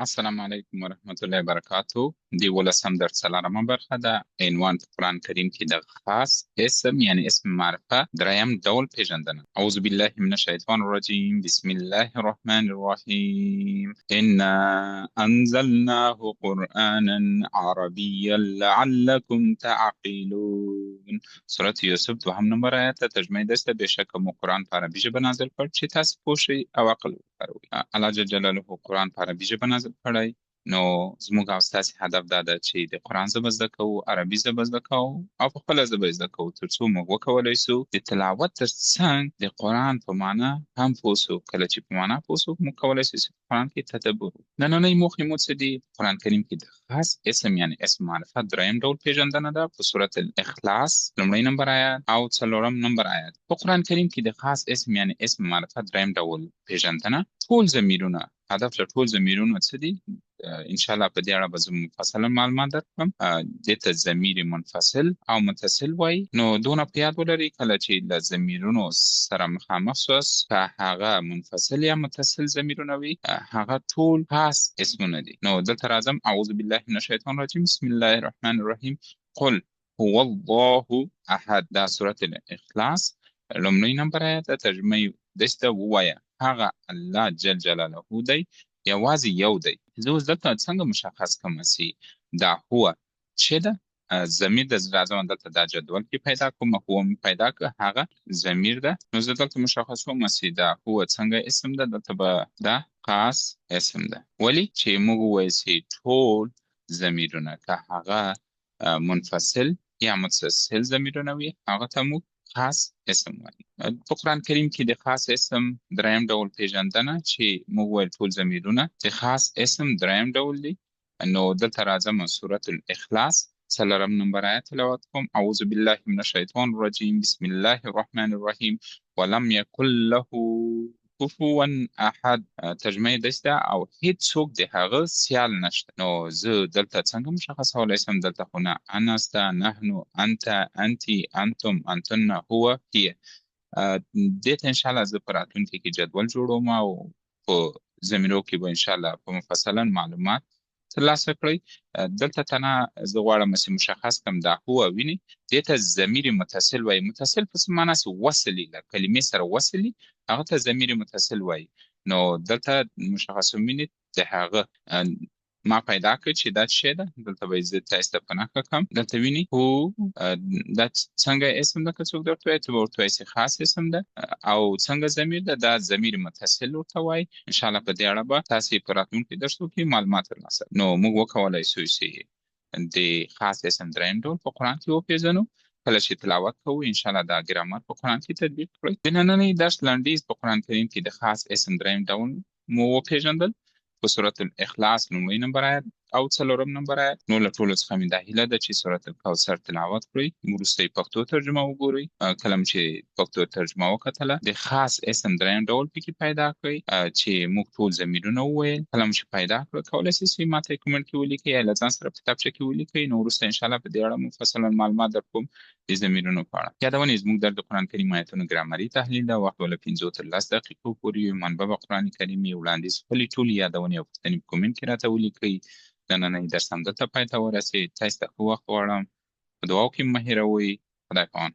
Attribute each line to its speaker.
Speaker 1: السلام علیکم ورحمت الله وبرکاتو. دی ولسم در څلورمه برخه ده. عنوان په قرآن کریم کې د خاص اسم یعنی اسم معرفه دریم ډول پیژندنه. اعوذ بالله من الشیطان الرجیم. بسم الله الرحمن الرحیم. انا انزلناه قرآنا عربیا لعلکم تعقلون. سورة یوسف دوهم نمبر آیت ترجمه دسته. بشک مو قرآن په عربي ژبه نازل کړ چې تاسو پوه شئ او عقل وکاروئ. الله جل جلاله قرآن په عربي ژبه نازل کړی، نو زموږ او ستاسې هدف دا ده چې د قرآن ژبه زده کوو، عربي ژبه زده کوو او په خپله ژبه یې زده کوو، تر څو موږ وکولی سو د تلاوت تر څنګ د قرآن په معنا هم پوه سو. کله چې په معنا پوه سو، موږ کولی سو چې په قرآن کې تدبر وکړو. نننۍ موخې مو څه دي؟ قرآن کریم کې د خاص اسم یعنی اسم معرفت دریم ډول پیژندنه ده په سورة الاخلاص لومړی نمبر آیات او څلورم نمبر آیات. په قرآن کریم کې د خاص اسم یعنی اسم معرفت دریم ډول پیژندنه ټول ضمیرونه، هدف له ټول ضمیرونو څه دي؟ انشاءالله په دې اړه به زه مفصلا معلومات درکړم. دې ته ضمیر منفصل او متصل وایي. نو دونه په یاد ولرئ کله چې له ضمیرونو سره مخامخ سوست، که هغه منفصل یا متصل ضمیرونه وي، هغه ټول خاص اسمونه دي. نو دلته راځم. اعوذ بالله من الشیطان الرجیم. بسم الله الرحمن الرحیم. قل هو الله احد. دا سورة الاخلاص لومړی نمبر آیت ده. ترجمه یې داسې ده: ووایه هغه الله جل جلاله دی، یوازې یو دی. زه اوس دلته څنګه مشخص کړم چې دا هو چې ده؟ ضمیر د راځم دلته دا جدول کې پیدا کوم، هو مې پیدا کړ، هغه ضمیر ده. نو زه دلته مشخص کوم چې دا هو څنګه اسم ده. دلته به دا خاص اسم ده. ولې چې موږ ووایو چې ټول ضمیرونه که هغه منفصل یا متصل ضمیرونه وي، هغه ته موږ خاص اسم وایي. په قرآن کریم کې د خاص اسم دریم ډول پیژندنه چې موږ ویل ټول ضمیرونه د خاص اسم دریم ډول دی. نو دلته راځم سورة الاخلاص څلورم نمبر آیت تلاوت کوم. اعوذ بالله من الشیطان الرجیم. بسم الله الرحمن الرحیم. ولم یکن له کفوا احد. ترجمه یې داسې ده: او هیڅوک د هغه سیال نشته. نو زه دلته څنګه مشخصولی سم؟ دلته خو نه انا سته، نحنو، انت، انتی، انتم، انتن، هو، هیه. دې ته انشاءالله زه په راتلونکي کې جدول جوړوم او په ضمیرو کې به انشاءالله په مفصلا معلومات ترلاسه کړئ. دلته تنه زه غواړم چې مشخص کړم دا هو ویني. دې ته ضمیر متصل وایي. متصل په څه معنا چې وصلي، له کلمې سره وصلي، هغه ته ضمیر متصل وایي. نو دلته مشخصومینې د هغه ما پیدا کړ چې دا څه ده. دلته به زه تاسو ته په نښه کړم. دلته ویني هو دا څنګه اسم ده. که څوک درته وایي ته به ورته وایي چې خاص اسم ده. او څنګه ضمیر ده؟ دا ضمیر متصل ورته وایي. انشاءالله په دې اړه به تاسې په راتلونکي درسو کې معلومات ترلاسه. نو موږ وکولی سو چې د خاص اسم دریم ډول په قرآن کې وپېژنو. کله چې تلاوت کوو انشاءالله دا ګرامر په قرآن کې تطبیق کړئ. د نننۍ درس لنډیز په قرآن کریم کې د خاص اسم دریم ډول مو وپېژندل په سورة الاخلاص لومړی نمبر آیت او څلورم نمبر آیت. نو له ټولو څخه مې دا هیله ده چې سورة الکوثر تلاوت کړئ، وروسته یې پښتو ترجمه وګورئ. کله چې پښتو ترجمه وکتله، د خاص اسم دریم ډول پکې پیدا کړئ چې موږ ټول ضمیرونه وویل. کله چې پیدا کړه، کولی شئ چې ماته یې کومنټ کې ولیکئ یا له ځان سره په کتابچه کې ولیکئ. نو وروسته انشاءالله په دې اړه مفصلا معلومات درکوم د ضمیرونو په اړه. یادونې زموږ درس د قرآن کریم آیتونو ګرامري تحلیل ده. وخت به له 5 تر 10 دقیقو پورې وي. منبع به قرآن کریم یې وړاندیز خپلې ټولې یادونې او پوښتنې په کومنټ کې راته ولیکئ. نننۍ درس همدلته پای ته ورسېد. تاسو ته ښه وخت غواړم. په دعاو کې مه هېروئ. خدای پامان.